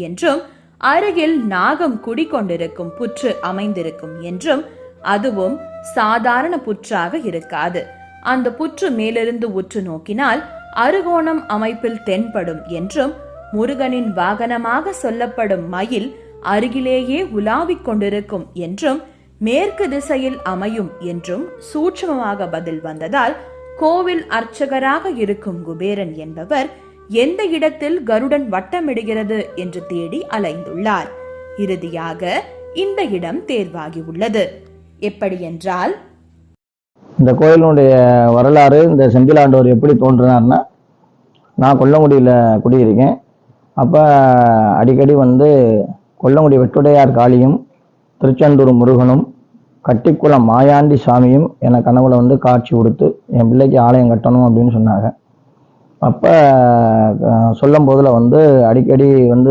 என்றும் அருகில் நாகம் குடிக்கொண்டிருக்கும் புற்று அமைந்திருக்கும் என்றும் அதுவும் சாதாரண புற்றாக இருக்காது. அந்த புற்று மேலிருந்து உற்று நோக்கினால் அறுகோணம் அமைப்பில் தென்படும் என்றும் முருகனின் வாகனமாக சொல்லப்படும் மயில் அருகிலேயே உலாவிக் கொண்டிருக்கும் என்றும் மேற்கு திசையில் அமையும் என்றும் சூட்சமமாக பதில் வந்ததால் கோவில் அர்ச்சகராக இருக்கும் குபேரன் என்பவர் எந்த இடத்தில் கருடன் வட்டமிடுகிறது என்று தேடி அலைந்துள்ளார். இறுதியாக இந்த இடம் தேர்வாகி உள்ளது. எப்படி என்றால், இந்த கோயிலுடைய வரலாறு, இந்த செந்திலாண்டவர் எப்படி தோன்றினார்னா, நான் கொல்லங்குடியில் குடியிருக்கேன். அப்போ அடிக்கடி கொல்லங்குடி வெட்டுடையார் காளியும் திருச்செந்தூர் முருகனும் கட்டிக்குளம் மாயாண்டி சாமியும் என கனவுல காட்சி கொடுத்து என் பிள்ளைக்கு ஆலயம் கட்டணும் அப்படின்னு சொன்னாங்க. அப்போ சொல்லும் போதில் அடிக்கடி